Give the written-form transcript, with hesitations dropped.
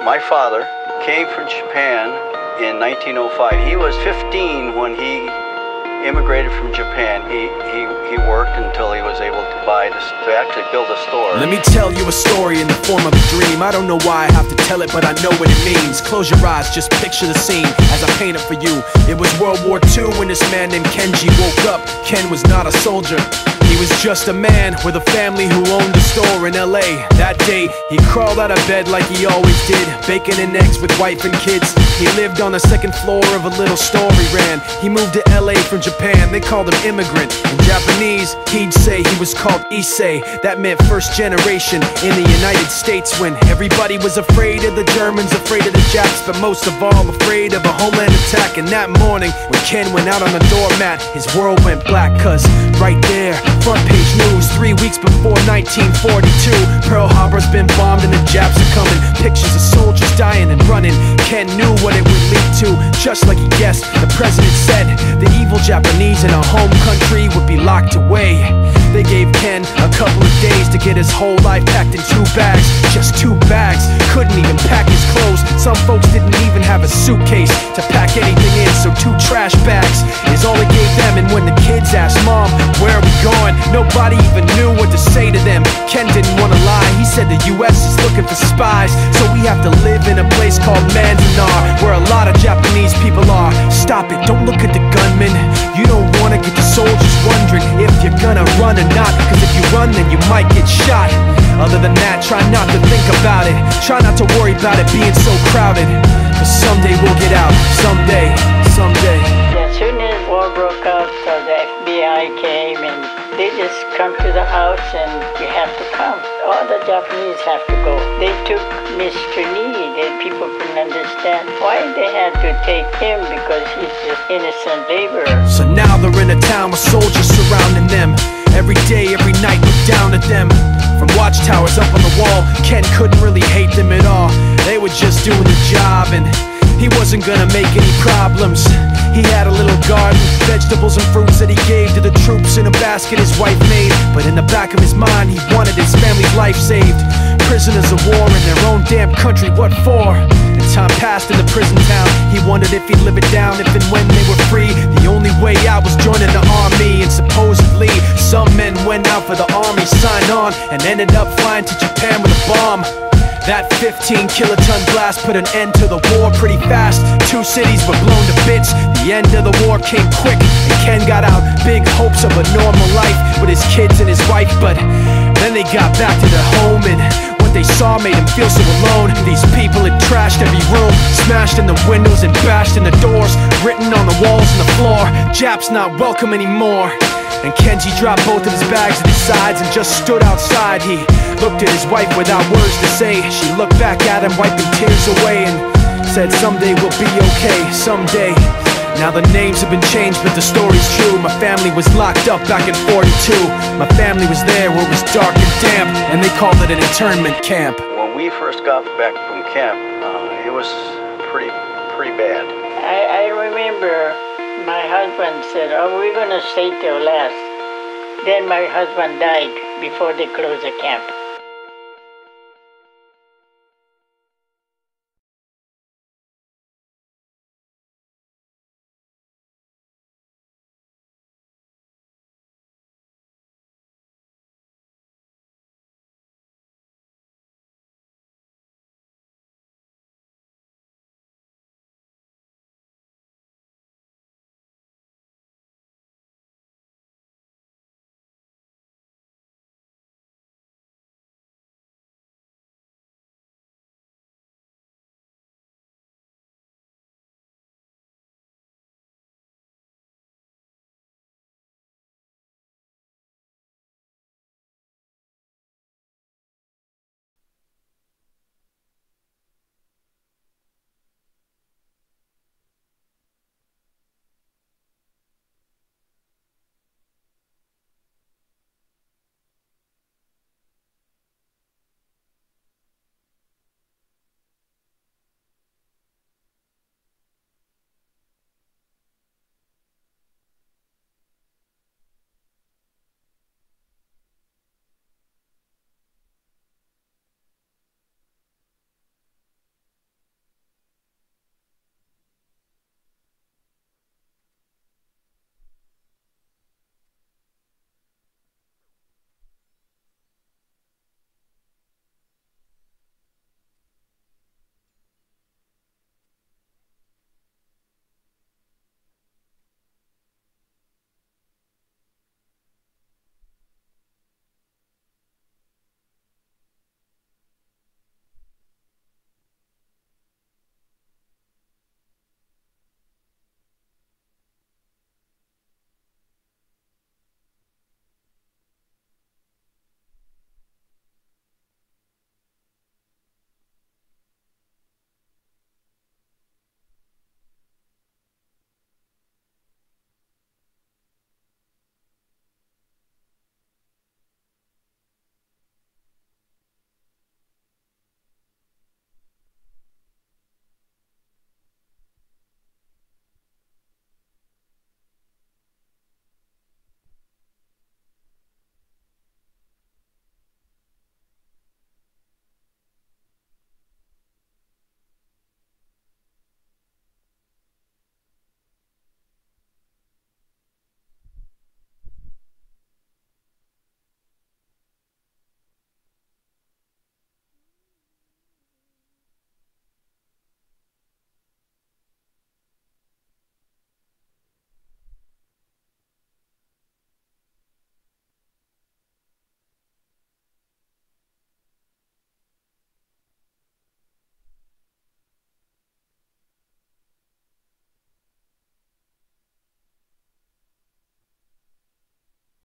my father came from Japan in 1905. He was 15 when he immigrated from Japan. He worked until he was able to actually build a store. Let me tell you a story in the form of a dream. I don't know why I have to tell it, but I know what it means. Close your eyes, just picture the scene as I paint it for you. It was World War II when this man named Kenji woke up. Ken was not a soldier. He was just a man with a family who owned a store in LA. That day, he crawled out of bed like he always did, bacon and eggs with wife and kids. He lived on the second floor of a little store he ran. He moved to LA from Japan, they called him immigrant. In Japanese, he'd say he was called Issei. That meant first generation in the United States, when everybody was afraid of the Germans, afraid of the Japs, but most of all afraid of a homeland attack. And that morning, when Ken went out on the doormat, his world went black, cause right there, front page news, 3 weeks before 1942, Pearl Harbor's been bombed and the Japs are coming. Pictures of soldiers dying and running. Ken knew what it would lead to, just like he guessed. The president said the evil Japanese in our home country would be locked away. They gave Ken a couple of days to get his whole life packed in 2 bags. Just 2 bags, couldn't even pack his clothes. Some folks didn't even have a suitcase to pack anything in, so 2 trash bags is all he gave them. And when the kids asked, "Mom, where are we going?" nobody even knew what to say to them. Ken didn't want to lie, he said the US is looking for spies, so we have to live in a place called Manzanar, where a lot of Japanese people are. Stop it, don't look at the gunmen. You don't want to get the soldiers wondering if you're gonna run or not, cause if you run then you might get shot. Other than that, try not to think about it. Try not to worry about it being so crowded, cause someday we'll get out. Someday, someday. As soon as war broke out, the FBI came and they just come to the house and you have to come. All the Japanese have to go. They took Mr. Need and people couldn't understand why they had to take him, because he's just innocent laborer. So now they're in a town with soldiers surrounding them. Every day, every night, look down at them. From watchtowers up on the wall, Ken couldn't really hate them at all. They were just doing the job and he wasn't gonna make any problems. He had a little garden, vegetables and fruits that he gave to the troops in a basket his wife made. But in the back of his mind, he wanted his family's life saved. Prisoners of war in their own damn country, what for? And time passed in the prison town. He wondered if he'd live it down if and when they were free. The only way out was joining the army, and supposedly some men went out for the army, signed on, and ended up flying to Japan with a bomb. That 15-kiloton blast put an end to the war pretty fast. 2 cities were blown to bits. The end of the war came quick, and Ken got out big hopes of a normal life with his kids and his wife. But then they got back to their home, and what they saw made him feel so alone. These people had trashed every room, smashed in the windows and bashed in the doors, written on the walls and the floor, "Japs not welcome anymore." And Kenji dropped both of his bags at his sides and just stood outside. He looked at his wife without words to say. She looked back at him, wiping tears away, and said, "Someday we'll be okay, someday." Now the names have been changed, but the story's true. My family was locked up back in '42. My family was there where it was dark and damp, and they called it an internment camp. When we first got back from camp, it was pretty bad. I remember my husband said, "Oh, we're gonna stay till last." Then my husband died before they closed the camp.